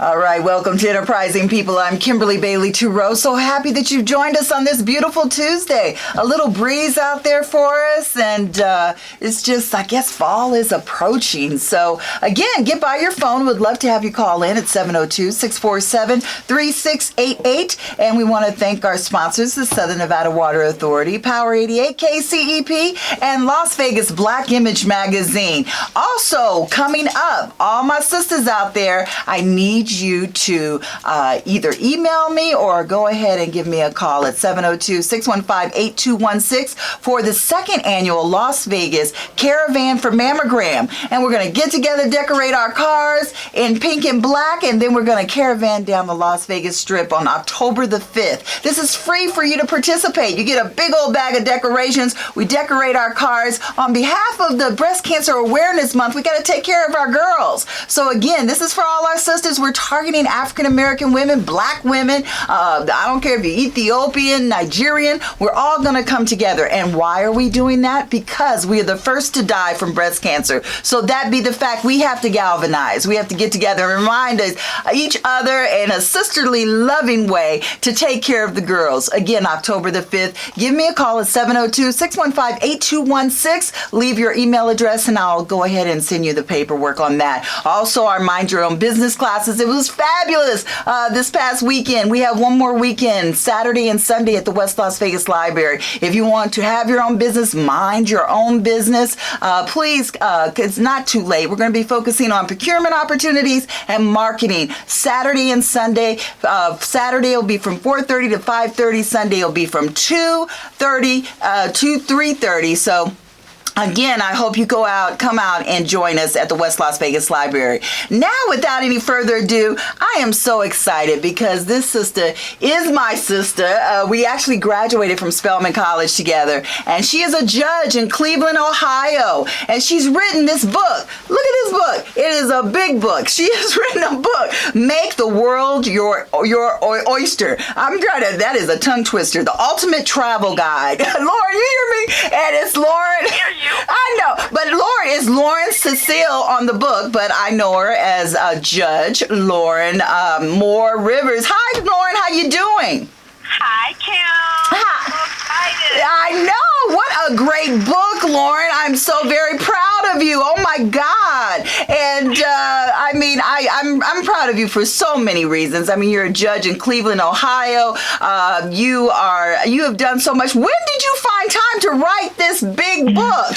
All right, welcome to Enterprising People. I'm Kimberly Bailey Tureuad. So happy that you've joined us on this beautiful Tuesday. A little breeze out there for us, and it's just, I guess, fall is approaching. So again, get by your phone. We'd love to have you call in at 702-647-3688. And we want to thank our sponsors, the Southern Nevada Water Authority, Power 88, KCEP, and Las Vegas Black Image Magazine. Also, coming up, all my sisters out there, I need you to either email me or go ahead and give me a call at 702-615-8216 for the second annual Las Vegas Caravan for Mammogram. And we're going to get together, decorate our cars in pink and black, and then we're going to caravan down the Las Vegas Strip on October the 5th. This is free for you to participate. You get a big old bag of decorations. We decorate our cars. On behalf of the Breast Cancer Awareness Month, we got to take care of our girls. So again, this is for all our sisters. We're targeting African American women, black women. I don't care if you're Ethiopian, Nigerian. We're all going to come together. And why are we doing that? Because we are the first to die from breast cancer. So that be the fact, we have to galvanize. We have to get together and remind us, each other in a sisterly, loving way to take care of the girls. Again, October the 5th. Give me a call at 702-615-8216. Leave your email address and I'll go ahead and send you the paperwork on that. Also, our Mind Your Own Business classes. It was fabulous this past weekend. We have one more weekend, Saturday and Sunday at the West Las Vegas Library. If you want to have your own business, mind your own business, please, it's not too late. We're going to be focusing on procurement opportunities and marketing Saturday and Sunday. Saturday will be from 4:30 to 5:30. Sunday will be from 2:30 to 3:30. So again, I hope you come out and join us at the West Las Vegas Library. Now, without any further ado, I am so excited because this sister is my sister. We actually graduated from Spelman College together, and she is a judge in Cleveland, Ohio, and she's written this book. Look at this book. It is a big book. She has written a book, Make the World Your Oyster. That is a tongue twister. The Ultimate Travel Guide. Lauren, you hear me? And it's Lauren. I know, but it's Lauren Cecile on the book, but I know her as Judge Lauren Moore Rivers. Hi, Lauren. How you doing? Hi, Kim. Hi. I'm so excited. I know. What a great book, Lauren. I'm so very proud of you. Oh my God. And I'm proud of you for so many reasons. I mean, you're a judge in Cleveland, Ohio. You have done so much. When did you find time to write this big book?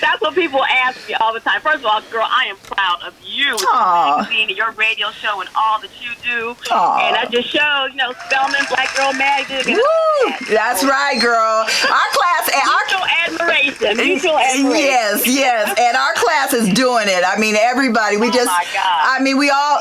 That's what people ask me all the time. First of all, girl, I am proud of you, your magazine and your radio show and all that you do. Aww. And I just showed, Spelman Black Girl Magazine. Woo! That's right, girl. Our class, Mutual admiration. Yes. And our class is doing it. I mean, everybody. My God. I mean, we all.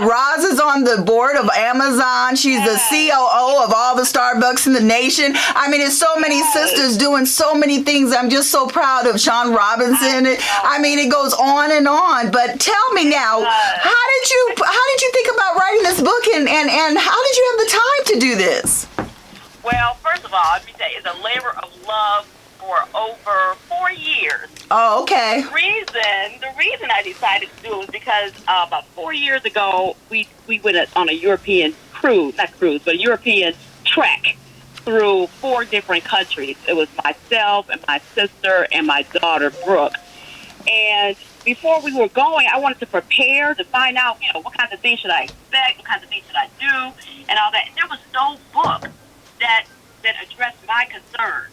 Roz is on the board of Amazon. She's the COO of all the Starbucks in the nation. I mean, it's so many sisters doing so many things. I'm just so proud of Sean Robinson. I mean, it goes on and on. But tell me now, how did you think about writing this book, and how did you have the time to do this? Well, first of all, let me say, it's a labor of love for over 4 years. Oh, okay. The reason I decided to do it was because about 4 years ago, we went on a European a European trek through 4 different countries. It was myself and my sister and my daughter, Brooke. And before we were going, I wanted to prepare to find out, what kinds of things should I expect, what kinds of things should I do, and all that. And there was no book that addressed my concerns.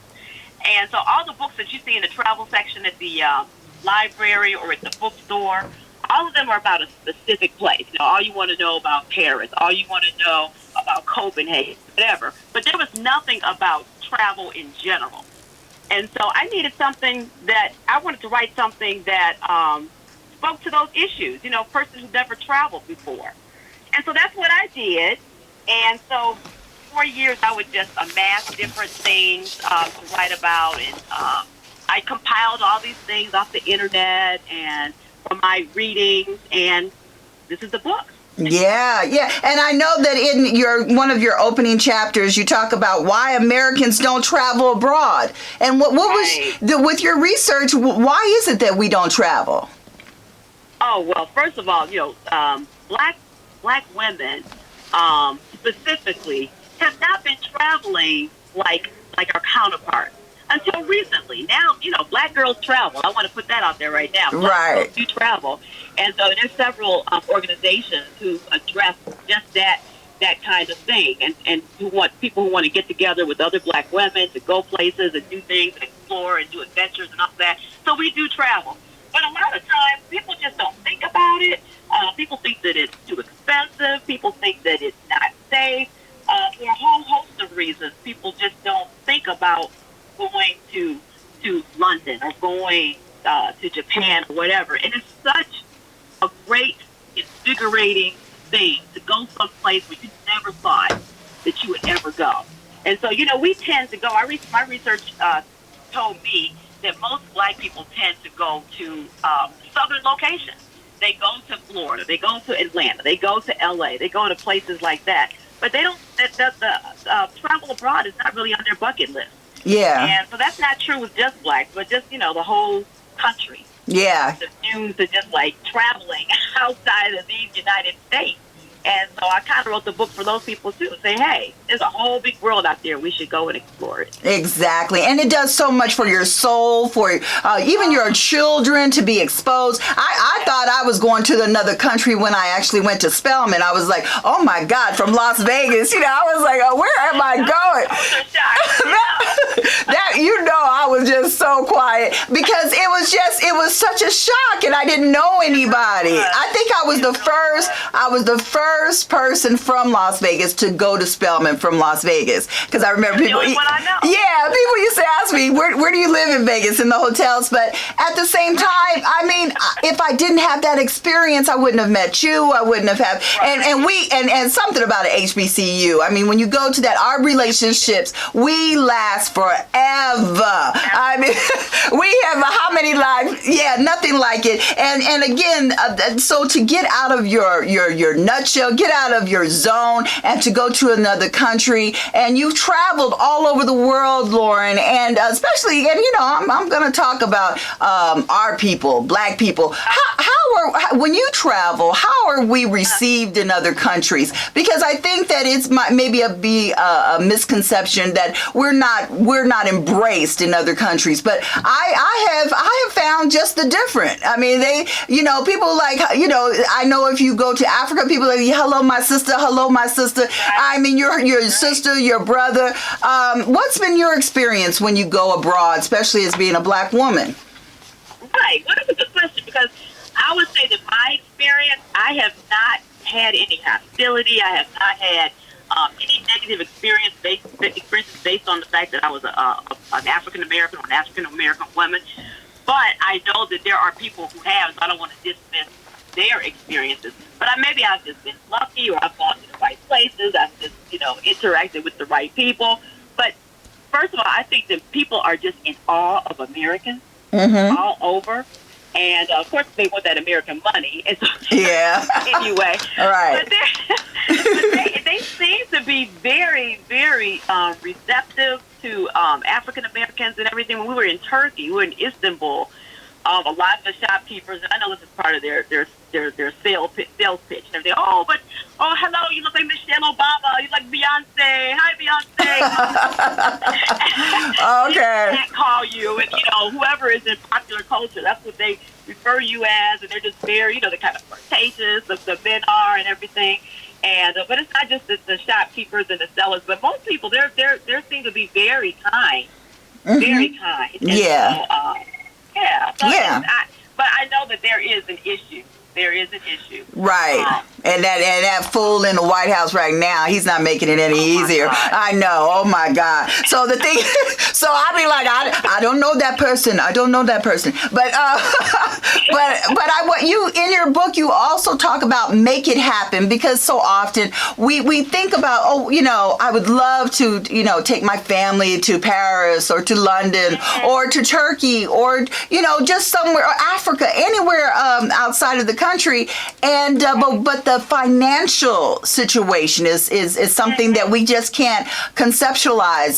And so all the books that you see in the travel section at the library or at the bookstore, all of them are about a specific place. All you want to know about Paris, all you want to know about Copenhagen, whatever. But there was nothing about travel in general. And so I needed something that I wanted to write something that spoke to those issues, person who never traveled before. And so that's what I did. And so 4 years, I would just amass different things to write about. And I compiled all these things off the internet and from my readings. And this is the book. Yeah. And I know that in one of your opening chapters, you talk about why Americans don't travel abroad. And what was with your research? Why is it that we don't travel? Oh well, first of all, black women specifically have not been traveling like our counterparts until recently. Now, black girls travel. I want to put that out there right now. Black girls do travel, and so there's several organizations who address just that kind of thing, and who want people who want to get together with other black women to go places and do things and explore and do adventures and all that. So we do travel. But a lot of times, people just don't think about it. People think that it's too expensive. People think that it's not safe. For a whole host of reasons, people just don't think about going to London or going to Japan or whatever. And it's such a great, invigorating thing to go someplace where you never thought that you would ever go. And so, we tend to go. My research told me that most black people tend to go to southern locations. They go to Florida, they go to Atlanta, they go to LA, they go to places like that. But they don't. The travel abroad is not really on their bucket list. Yeah. And so that's not true with just blacks, but just the whole country. Yeah. The views are just like traveling outside of these United States. And so I kind of wrote the book for those people, too. Say, hey, there's a whole big world out there. We should go and explore it. Exactly. And it does so much for your soul, for even your children to be exposed. I thought I was going to another country when I actually went to Spelman. I was like, oh, my God, from Las Vegas. I was like, oh, where am I going? I was just so quiet because it was such a shock and I didn't know anybody. I think I was the first person from Las Vegas to go to Spelman from Las Vegas, because I remember people. Yeah, people used to ask me, where do you live in Vegas, in the hotels? But at the same time, I mean, if I didn't have that experience, I wouldn't have met you. I wouldn't have had, and something about an HBCU. I mean, when you go to that, our relationships, we last forever. I mean, we have how many lives? Yeah, nothing like it. And again, so to get out of your nutshell, get out of your zone and to go to another country. And you've traveled all over the world, Lauren, and especially, and I'm going to talk about our people, black people. When you travel, how are we received in other countries? Because I think that it's maybe a misconception that we're not embraced in other countries. But I have found just the different. I mean, people like, I know if you go to Africa, people are like, hello, my sister. Hello, my sister. I mean, your sister, your brother. What's been your experience when you go abroad, especially as being a black woman? Right. Well, that's a good question, because I would say that my experience, I have not had any hostility. I have not had any negative experiences based on the fact that I was an African American or an African American woman. But I know that there are people who have, so I don't want to dismiss their experiences. But maybe I've just been lucky, or I've gone to the right places. I've just, interacted with the right people. But first of all, I think that people are just in awe of Americans all over. And, of course, they want that American money. And so, anyway. All right. But they seem to be very, very receptive to African Americans and everything. When we were in Turkey, we were in Istanbul, a lot of the shopkeepers, and I know this is part of their sales pitch and everything. Oh, hello, you look like Michelle Obama. You like Beyonce. Hi, Beyonce. Okay. They can't call you, and whoever is in popular culture, that's what they refer you as, and they're just very, they're kind of flirtatious. The men are and everything. And but it's not just the shopkeepers and the sellers, but most people they seem to be very kind, very kind. And so, but I know that there is an issue. There is an issue. Right. And that fool in the White House right now, he's not making it any easier. I know. Oh my God. So the thing, so I be like, I don't know that person. I don't know that person. But I want you, in your book, you also talk about make it happen, because so often we think about, I would love to, take my family to Paris or to London or to Turkey or, just somewhere, or Africa, anywhere outside of the country. country, and but the financial situation is something that we just can't conceptualize.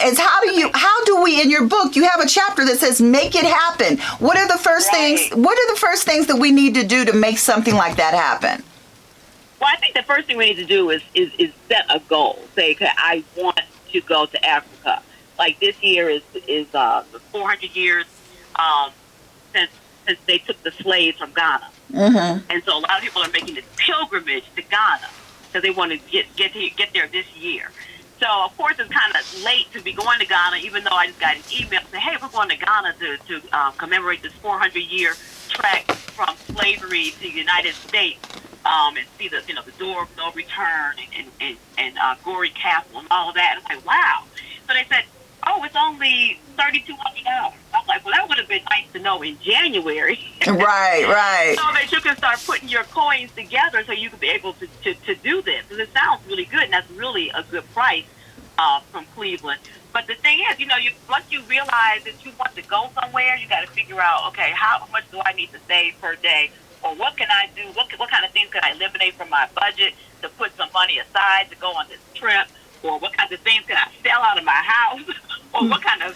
Is how do we, in your book, you have a chapter that says make it happen. What are the first things? What are the first things that we need to do to make something like that happen? Well, I think the first thing we need to do is set a goal. Say, okay, I want to go to Africa. Like this year is the 400 years since they took the slaves from Ghana, and so a lot of people are making this pilgrimage to Ghana because they want to get there this year. So of course it's kind of late to be going to Ghana, even though I just got an email saying, "Hey, we're going to Ghana to commemorate this 400-year trek from slavery to the United States." And see the door of no return and Gory Castle and all of that. And I'm like, wow. So they said, oh, it's only $3,200. I'm like, well, that would have been nice to know in January. Right. So that you can start putting your coins together so you can be able to do this. Because it sounds really good, and that's really a good price from Cleveland. But the thing is, once you realize that you want to go somewhere, you got to figure out, okay, how much do I need to save per day? Or what can I do? What kind of things can I eliminate from my budget to put some money aside to go on this trip? Or what kinds of things can I sell out of my house? Or what kind of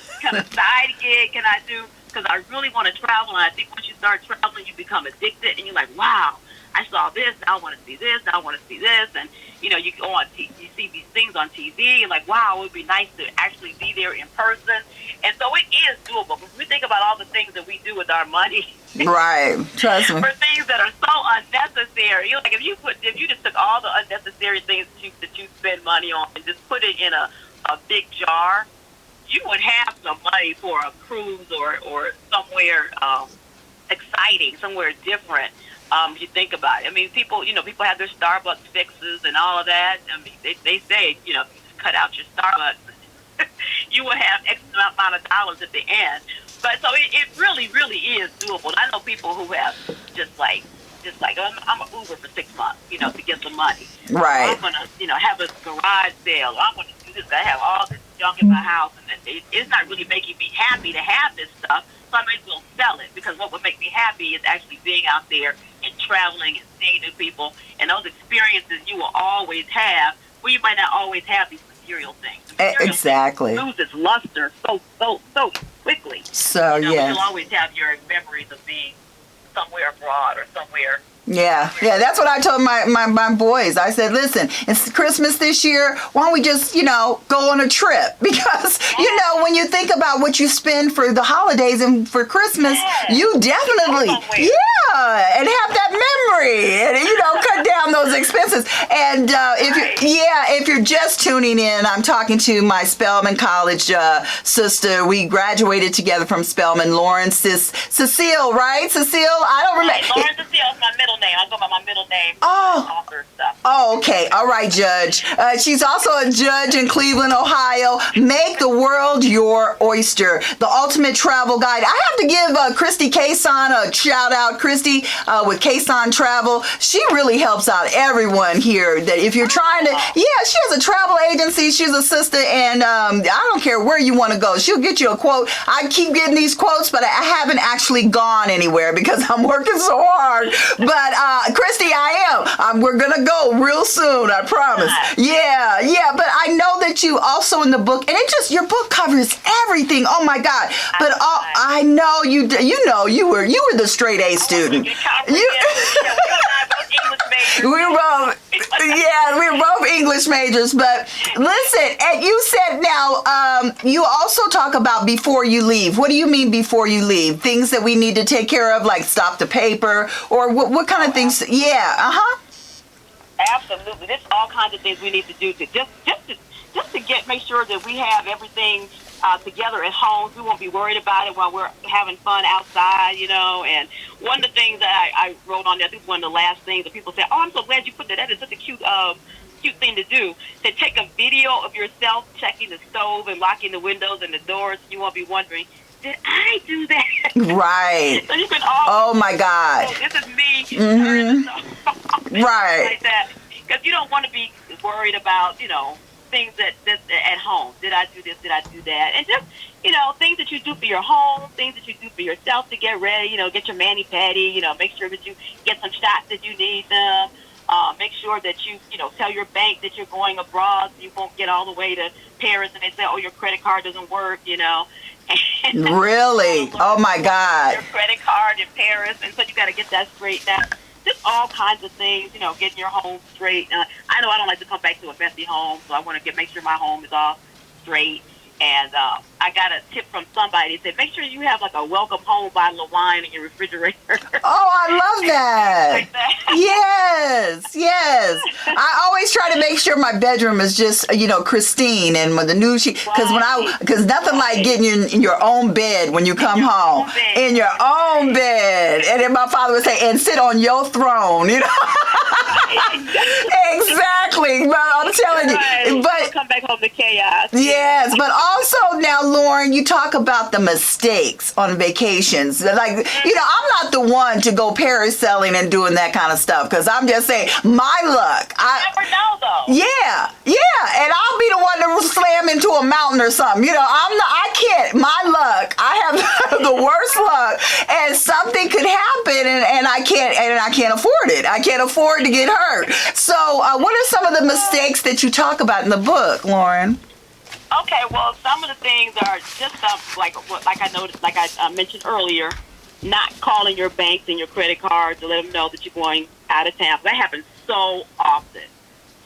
side gig can I do? Because I really want to travel, and I think once you start traveling, you become addicted, and you're like, wow, I saw this, now I want to see this, now I want to see this, and you go on, you see these things on TV, and like, wow, it would be nice to actually be there in person, and so it is doable. But we think about all the things that we do with our money, right? Trust me. For things that are so unnecessary. Like if you just took all the unnecessary things that you spend money on and just put it in a big jar, you would have some money for a cruise or somewhere exciting, somewhere different. If you think about it, I mean, people have their Starbucks fixes and all of that. I mean, they say, cut out your Starbucks, you will have X amount of dollars at the end. But so it really, really is doable. I know people who have just like I'm an Uber for 6 months, to get some money. Right. Or I'm gonna, have a garage sale. Or I'm gonna do this. I have all this junk in my house, and it's not really making me happy to have this stuff. So I may as well sell it, because what would make me happy is actually being out there and traveling and seeing new people, and those experiences you will always have, where you might not always have these material things. Exactly. Things lose its luster so quickly. So yeah, you'll always have your memories of being somewhere abroad or somewhere. Yeah, that's what I told my boys. I said, listen, it's Christmas this year. Why don't we just, go on a trip? Because, when you think about what you spend for the holidays and for Christmas, you definitely, and have that memory and, cut down those expenses. And if you're just tuning in, I'm talking to my Spelman College sister. We graduated together from Spelman. Lauren Cecile, right? Cecile, I don't remember. Right. Lauren Cecile is my middle name. I go by my middle name. Author stuff. Oh, okay. All right, Judge. She's also a judge in Cleveland, Ohio. Make the world your oyster. The ultimate travel guide. I have to give Christy Cason a shout out. Christy with Cason Travel. She really helps out everyone here. That if you're trying to, she has a travel agency. She's a sister, and I don't care where you want to go. She'll get you a quote. I keep getting these quotes, but I haven't actually gone anywhere because I'm working so hard. But Christy, I am. We're gonna go real soon. I promise. Yeah. But I know that you also in the book, and your book covers everything. Oh my God! But I know you. You were the straight A student. We're both English majors. But listen, and you said now you also talk about before you leave. What do you mean before you leave? Things that we need to take care of, like stop the paper, or what kind of things? Yeah. Absolutely. There's all kinds of things we need to do to just to make sure that we have everything together at home. We won't be worried about it while we're having fun outside, And one of the things that I wrote on there, I think one of the last things that people say, oh, I'm so glad you put that. That is such a cute thing to do. To take a video of yourself checking the stove and locking the windows and the doors. You won't be wondering, did I do that? Right. So you can oh my God. Oh, this is me. Right. Like that. Because you don't want to be worried about, things that at home. Did I do this? Did I do that? And just, things that you do for your home, things that you do for yourself to get ready, get your mani-pedi, make sure that you get some shots that you need them. Make sure that you tell your bank that you're going abroad so you won't get all the way to Paris and they say, oh, your credit card doesn't work, And Really? Oh, my God. Your credit card in Paris, and so you got to get that straightened out. Just all kinds of things, getting your home straight. I know I don't like to come back to a messy home, so I want to make sure my home is all straight. And I got a tip from somebody. They said, make sure you have like a welcome home bottle of wine in your refrigerator. Oh, I love that. Like that. Yes. I always try to make sure my bedroom is just, pristine and with the new sheet. Because nothing like getting in your own bed when you come home. In your own bed. And then my father would say, and sit on your throne, Exactly. But I'm telling you. But come back home to chaos. Yes, but also now, Lauren, you talk about the mistakes on vacations. Like, I'm not the one to go parasailing and doing that kind of stuff because I'm just saying, my luck. You never know, though. Yeah, and I'll be the one to slam into a mountain or something. I can't. My luck. I have the worst luck, and something could happen, and I can't afford it. I can't afford to get hurt. So, what are some of the mistakes that you talk about in the book, Lauren? Okay, well, some of the things are just like I mentioned earlier, not calling your banks and your credit cards to let them know that you're going out of town. That happens so often.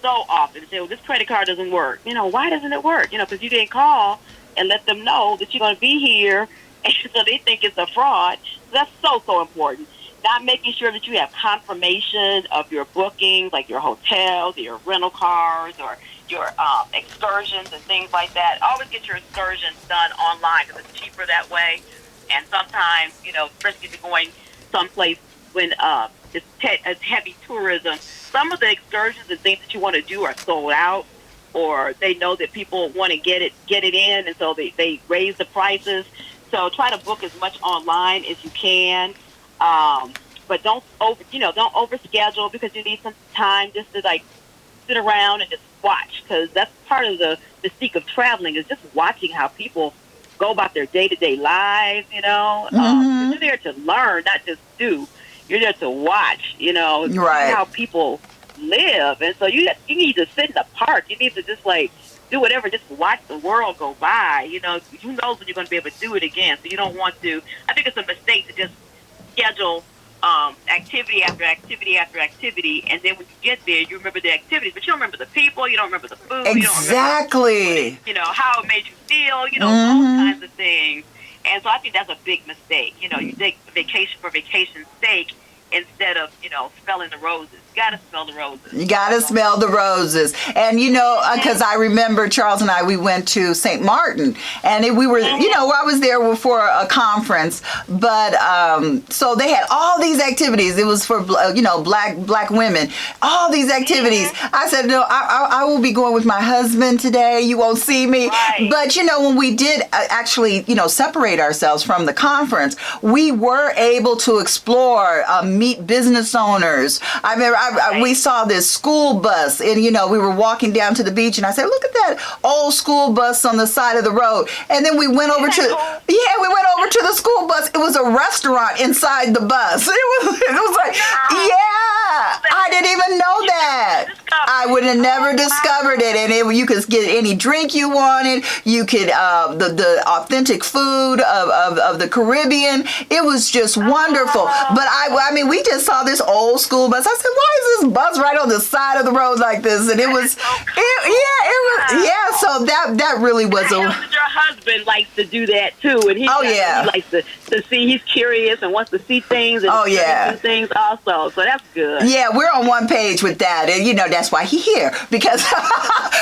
They say, well, this credit card doesn't work. Why doesn't it work? Because you didn't call and let them know that you're going to be here, and so they think it's a fraud. So that's so important. Not making sure that you have confirmation of your bookings, like your hotels, your rental cars, or your excursions and things like that. Always get your excursions done online because it's cheaper that way. And sometimes, especially if you're going someplace when it's heavy tourism, some of the excursions and things that you want to do are sold out, or they know that people want to get it in, and so they raise the prices. So try to book as much online as you can. But don't overschedule because you need some time just to sit around and just watch, because that's part of the mystique of traveling is just watching how people go about their day-to-day lives, Mm-hmm. You're there to learn, not just do. You're there to watch, Right. See how people live. And so you need to sit in the park. You need to just do whatever, just watch the world go by. Who knows when you're going to be able to do it again. So you don't want to, I think it's a mistake to just schedule activity after activity after activity, and then when you get there, you remember the activities, but you don't remember the people, you don't remember the food, Exactly. You don't remember how it made you feel, Mm-hmm. those kinds of things. And so I think that's a big mistake. You take vacation for vacation's sake instead of, smelling the roses. You got to smell the roses. You got to smell the roses. And, because I remember Charles and I, we went to St. Martin, and we were, I was there for a conference, but so they had all these activities. It was for, black women, all these activities. I said, no, I will be going with my husband today. You won't see me. Right. But, when we did actually, separate ourselves from the conference, we were able to explore, meet business owners. We saw this school bus, and we were walking down to the beach, and I said, "Look at that old school bus on the side of the road." And then we went over to the school bus. It was a restaurant inside the bus. It was like, I didn't even know that. I would have never discovered it. And you could get any drink you wanted. You could the authentic food of the Caribbean. It was just wonderful. But we just saw this old school bus. I said, why is this bus right on the side of the road like this? And it was, so that really was your husband likes to do that too, and he likes to see. He's curious and wants to see things and do things also. So that's good. Yeah, we're on one page with that, and that's why he's here because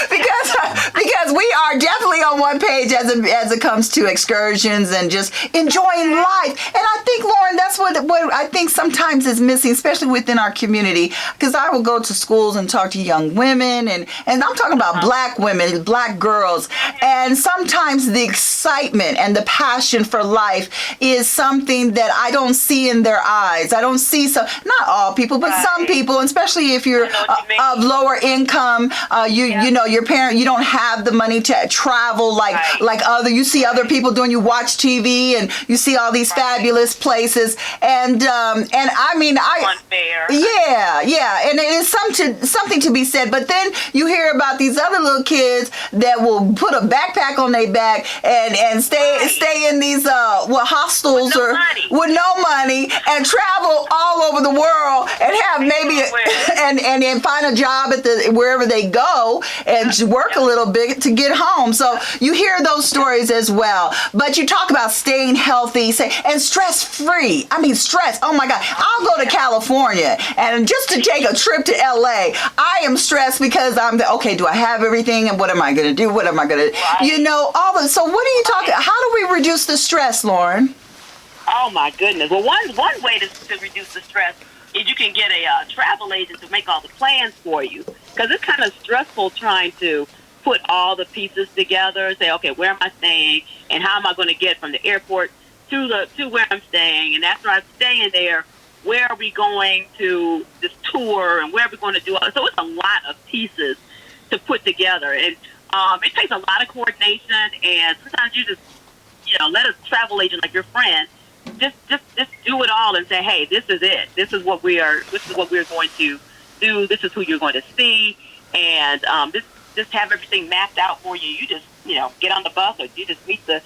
because we are definitely on one page as it comes to excursions and just enjoying life. And I think, Lauren, that's that's what I think sometimes is missing, especially within our community. Because I will go to schools and talk to young women, and I'm talking about Black women, Black girls, and sometimes the excitement and the passion for life is something that I don't see in their eyes. I don't see not all people, but some people, especially if you're of lower income, you know, your parent, you don't have the money to travel like other. You see other people doing. You watch TV and you see all these fabulous places, and I mean, unfair. Yeah, and it is something to be said. But then you hear about these other little kids that will put a backpack on their back and stay in these hostels with no money and travel all over the world and have maybe and find a job at wherever they go and work a little bit to get home. So you hear those stories as well. But you talk about staying healthy, and stress-free. I mean, stress. Oh my God. I'll go to California and just to take a trip to LA, I am stressed because okay, do I have everything? And what am I going to do? What am I going to, you know, all this. So what are you talking, how do we reduce the stress, Lauren? Oh my goodness. Well, one way to reduce the stress is you can get a travel agent to make all the plans for you, because it's kind of stressful trying to put all the pieces together, say, okay, where am I staying and how am I going to get from the airport to where I'm staying, and after I'm staying there, where are we going to this tour and where are we going to do it? So it's a lot of pieces to put together, and it takes a lot of coordination, and sometimes you just, you know, let a travel agent like your friend just do it all and say, hey, this is it. This is what we're going to do. This is who you're going to see, and just have everything mapped out for you. You just, you know, get on the bus or you just meet the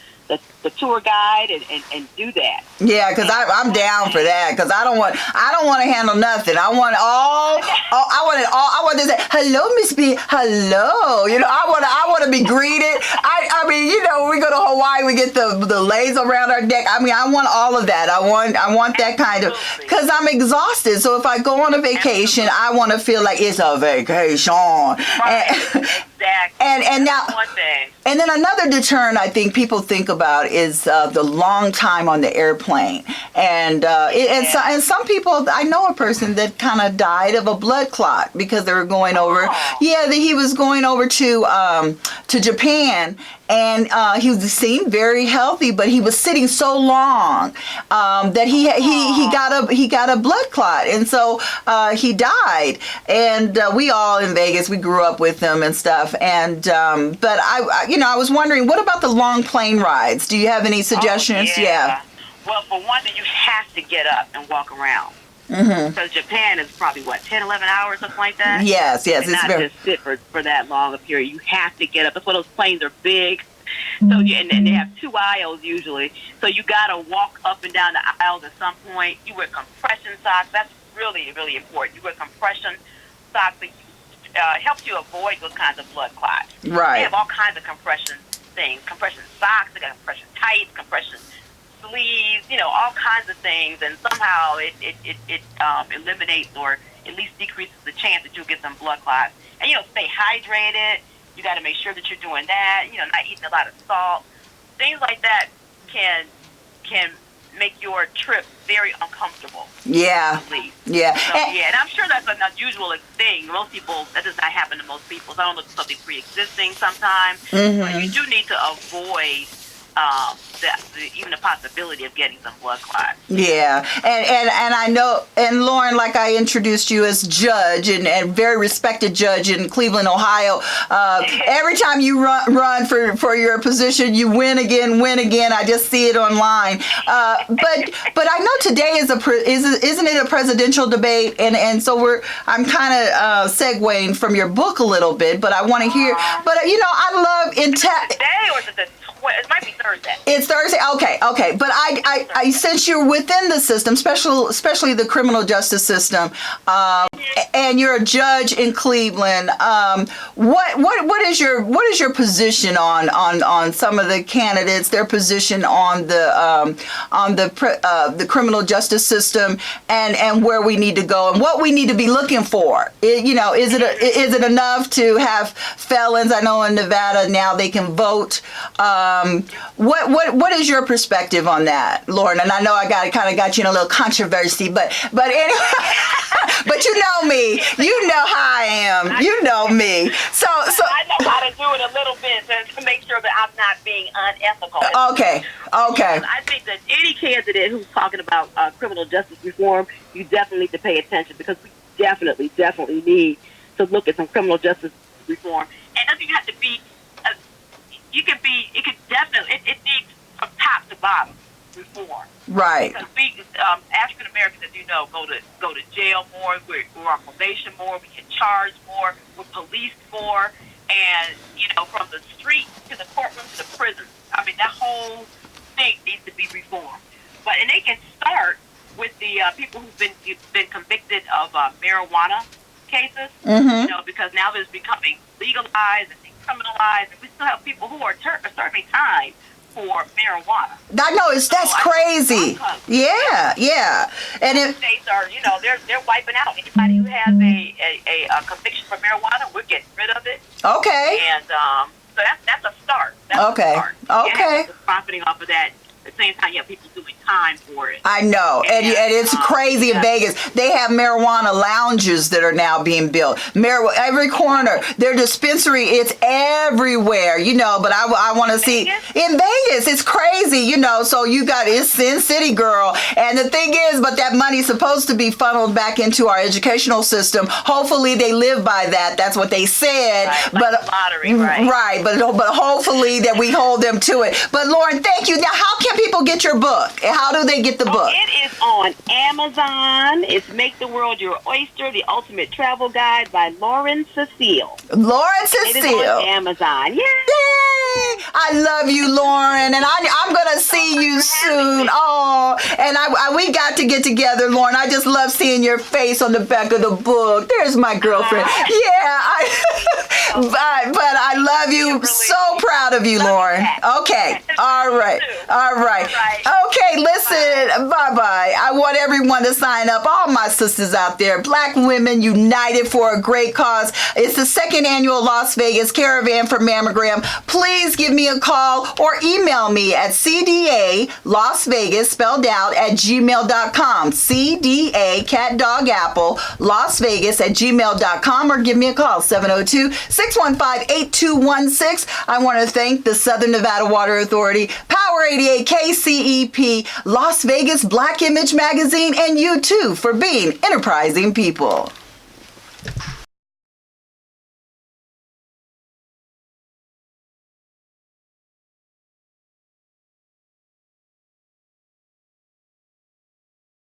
tour guide and do that. Yeah, because I'm down for that, because I don't want to handle nothing. I want I want to say, hello, Miss B, hello. You know, I want to be greeted. I mean, you know, when we go to Hawaii, we get the lays around our neck. I mean, I want all of that. I want that kind of, because I'm exhausted. So if I go on a vacation, I want to feel like it's a vacation. Right. Exactly. And now, one thing. And then another deterrent I think people think about is the long time on the airplane. And and some people, I know a person that kind of died of a blood clot because they were going over. Yeah, he was going over to Japan. And he seemed very healthy, but he was sitting so long that he got a blood clot, and so he died. And we all in Vegas, we grew up with him and stuff. And but I was wondering, what about the long plane rides? Do you have any suggestions? Oh, yeah. Well, for one thing, you have to get up and walk around. Mm-hmm. Because Japan is probably, 10, 11 hours, something like that? Yes. And not just sit for that long a period. You have to get up. That's why those planes are big. So and they have 2 aisles usually. So you got to walk up and down the aisles at some point. You wear compression socks. That's really, really important. You wear compression socks that helps you avoid those kinds of blood clots. Right. They have all kinds of compression things. Compression socks. They got compression tights, compression sleeves, all kinds of things, and somehow it eliminates or at least decreases the chance that you'll get some blood clots. And stay hydrated. You got to make sure that you're doing that. Not eating a lot of salt. Things like that can make your trip very uncomfortable. Yeah. Yeah. So, and I'm sure that's an unusual thing. Most people, that does not happen to most people. So I don't know if it's something pre-existing sometimes. Mm-hmm. But you do need to avoid even the possibility of getting some blood clots. Yeah, and I know, and Lauren, like I introduced you as judge and very respected judge in Cleveland, Ohio. Every time you run for your position, you win again. I just see it online. But I know today isn't it a presidential debate? And so I'm kind of segueing from your book a little bit, but I want to hear. But I love today, or is it it might be Thursday. It's Thursday. Okay. But I since you're within the system, especially the criminal justice system, and you're a judge in Cleveland, what is your position on some of the candidates, their position on the criminal justice system, and where we need to go and what we need to be looking for? Is it enough to have felons? I know in Nevada now they can vote. What is your perspective on that, Lauren? And I know I kind of got you in a little controversy, but anyway, but you know me, you know how I am, you know me. So I know how to do it a little bit to make sure that I'm not being unethical. Okay. I think that any candidate who's talking about criminal justice reform, you definitely need to pay attention, because we definitely need to look at some criminal justice reform. And it doesn't have to be. It needs from top to bottom reform. Right. Because we African Americans, as you know, go to jail more. We're on probation more. We can charge more. We're policed more. And from the street to the courtroom to the prison. I mean, that whole thing needs to be reformed. And they can start with the people who've been convicted of marijuana cases. Mm-hmm. Because now it's becoming legalized and decriminalized, and we still have people who are serving time for marijuana. I know that's crazy. Yeah. And if states are, they're wiping out anybody who has a conviction for marijuana. We're getting rid of it. Okay. And so that's a start. Okay. Okay. Profiting off of that. At the same time, you have people doing time for it. I know, and it's crazy in Vegas. They have marijuana lounges that are now being built. Every corner, their dispensary, it's everywhere, But I want to see in Vegas. It's crazy, So you got it's Sin City, girl. And the thing is, but that money's supposed to be funneled back into our educational system. Hopefully, they live by that. That's what they said. Right, but like the lottery, right? Right, but hopefully that we hold them to it. But Lauren, thank you. Now, how can people get your book? How do they get the book? It is on Amazon. It's Make the World Your Oyster, The Ultimate Travel Guide by Lauren Cecile. Lauren Cecile. It is on Amazon. Yay! I love you, Lauren, and I'm going to see you soon. Oh, and we got to get together, Lauren. I just love seeing your face on the back of the book. There's my girlfriend. But I love you. Kimberly. So proud of you, Lauren. Okay. All right. Okay, listen. Bye-bye. I want everyone to sign up, all my sisters out there. Black women united for a great cause. It's the second annual Las Vegas Caravan for Mammogram. Please give me a call or email me at CDA Las Vegas, spelled out, at gmail.com. CDA Cat Dog Apple Las Vegas at gmail.com, or give me a call 702-615-8216. I want to thank the Southern Nevada Water Authority, Power 88 KCEP, Las Vegas Black Image Magazine, and you too for being enterprising people.